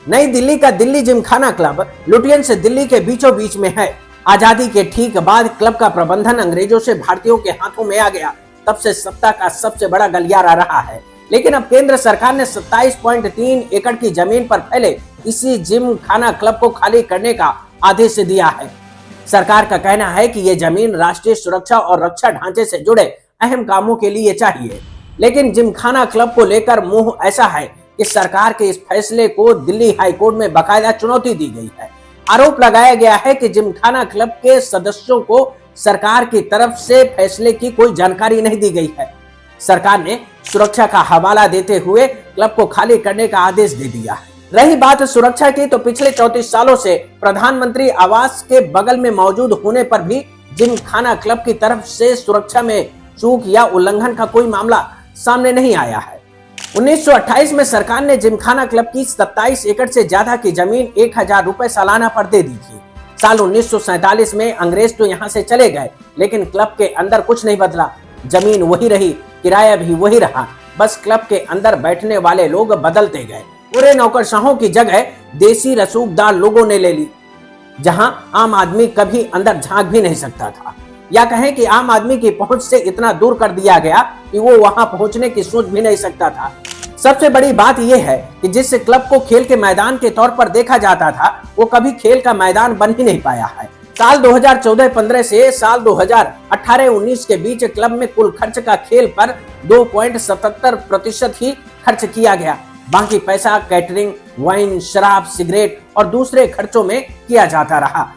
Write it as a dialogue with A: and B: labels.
A: नई दिल्ली का Delhi Gymkhana club Lutyens से दिल्ली के बीचों बीच में है। आजादी के ठीक बाद क्लब का प्रबंधन अंग्रेजों से भारतीयों के हाथों में आ गया। तब से सत्ता का सबसे बड़ा गलियारा रहा है। लेकिन अब केंद्र सरकार ने 27.3 एकड़ की जमीन पर फैले इसी जिमखाना क्लब को खाली करने का आदेश दिया है। सरकार का कहना है कि यह जमीन राष्ट्रीय सुरक्षा और रक्षा ढांचे से जुड़े अहम कामों के लिए चाहिए। लेकिन जिमखाना क्लब को लेकर मुंह ऐसा है कि सरकार के इस फैसले को दिल्ली हाई कोर्ट में बाकायदा चुनौती दी गई है। आरोप लगाया गया है कि जिमखाना क्लब के सदस्यों को सरकार की तरफ से फैसले की कोई जानकारी नहीं दी गई है। सरकार ने सुरक्षा का हवाला देते हुए क्लब को खाली करने का आदेश दे दिया है। रही बात सुरक्षा की, तो पिछले 34 सालों से प्रधानमंत्री आवास के बगल में मौजूद होने पर भी जिमखाना क्लब की तरफ से सुरक्षा में चूक या उल्लंघन का कोई मामला सामने नहीं आया है। 1928 में सरकार ने जिमखाना क्लब की 27 एकड़ से ज्यादा की जमीन 1000 रुपए सालाना पर दे दी थी। साल 1947 में अंग्रेज तो यहाँ से चले गए, लेकिन क्लब के अंदर कुछ नहीं बदला। जमीन वही रही, किराया भी वही रहा, बस क्लब के अंदर बैठने वाले लोग बदलते गए। पूरे नौकरशाहों की जगह देसी रसूखदार लोगों ने ले ली, जहां आम आदमी कभी अंदर झांक भी नहीं सकता था, या कहें कि आम आदमी की पहुंच से इतना दूर कर दिया गया कि वो वहां पहुंचने की सोच भी नहीं सकता था। सबसे बड़ी बात यह है कि जिस क्लब को खेल के मैदान के तौर पर देखा जाता था, वो कभी खेल का मैदान बन ही नहीं पाया है। साल 2014-15 से साल 2018-19 के बीच क्लब में कुल खर्च का खेल पर 2.77% ही खर्च किया गया। बाकी पैसा कैटरिंग, वाइन, शराब, सिगरेट और दूसरे खर्चों में किया जाता रहा।